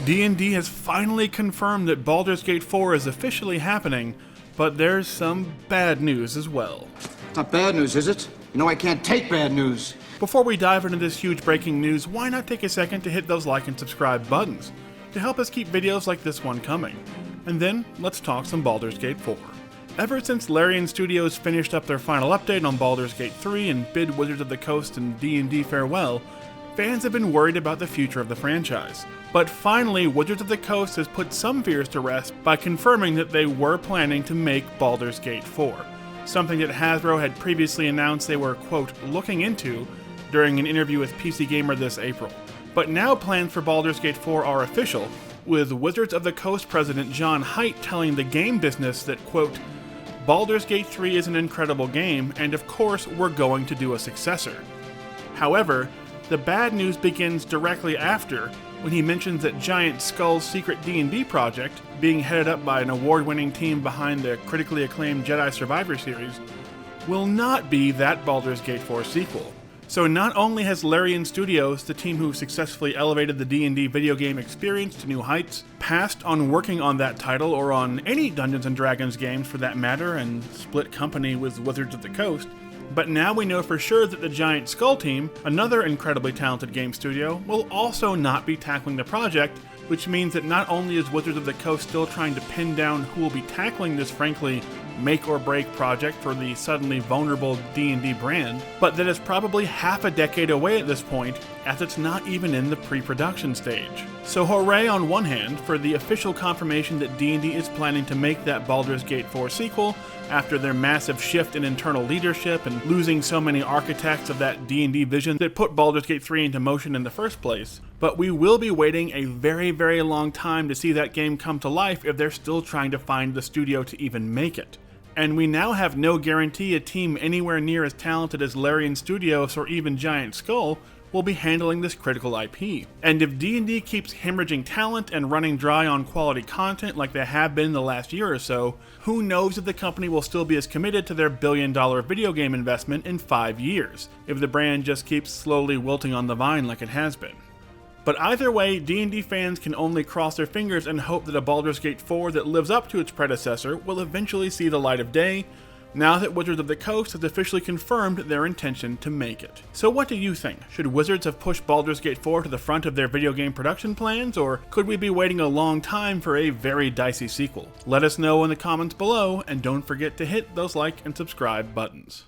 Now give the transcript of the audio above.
D&D has finally confirmed that Baldur's Gate 4 is officially happening, but there's some bad news as well. It's not bad news, is it? You know I can't take bad news. Before we dive into this huge breaking news, why not take a second to hit those like and subscribe buttons to help us keep videos like this one coming. And then, let's talk some Baldur's Gate 4. Ever since Larian Studios finished up their final update on Baldur's Gate 3 and bid Wizards of the Coast and D&D farewell, fans have been worried about the future of the franchise. But finally, Wizards of the Coast has put some fears to rest by confirming that they were planning to make Baldur's Gate 4, something that Hasbro had previously announced they were, quote, looking into during an interview with PC Gamer this April. But now plans for Baldur's Gate 4 are official, with Wizards of the Coast president John Haidt telling the game business that, quote, Baldur's Gate 3 is an incredible game, and of course we're going to do a successor. However, the bad news begins directly after, when he mentions that Giant Skull's secret D&D project, being headed up by an award-winning team behind the critically acclaimed Jedi Survivor series, will not be that Baldur's Gate 4 sequel. So not only has Larian Studios, the team who successfully elevated the D&D video game experience to new heights, passed on working on that title or on any Dungeons & Dragons games for that matter and split company with Wizards of the Coast, but now we know for sure that the Giant Skull team, another incredibly talented game studio, will also not be tackling the project, which means that not only is Wizards of the Coast still trying to pin down who will be tackling this frankly make-or-break project for the suddenly vulnerable D&D brand, but that is probably half a decade away at this point, as it's not even in the pre-production stage. So hooray on one hand for the official confirmation that D&D is planning to make that Baldur's Gate 4 sequel after their massive shift in internal leadership and losing so many architects of that D&D vision that put Baldur's Gate 3 into motion in the first place. But we will be waiting a very, very long time to see that game come to life if they're still trying to find the studio to even make it. And we now have no guarantee a team anywhere near as talented as Larian Studios or even Giant Skull will be handling this critical IP. And if D&D keeps hemorrhaging talent and running dry on quality content like they have been the last year or so, who knows if the company will still be as committed to their billion-dollar video game investment in 5 years, if the brand just keeps slowly wilting on the vine like it has been. But either way, D&D fans can only cross their fingers and hope that a Baldur's Gate 4 that lives up to its predecessor will eventually see the light of day, now that Wizards of the Coast has officially confirmed their intention to make it. So what do you think? Should Wizards have pushed Baldur's Gate 4 to the front of their video game production plans, or could we be waiting a long time for a very dicey sequel? Let us know in the comments below, and don't forget to hit those like and subscribe buttons.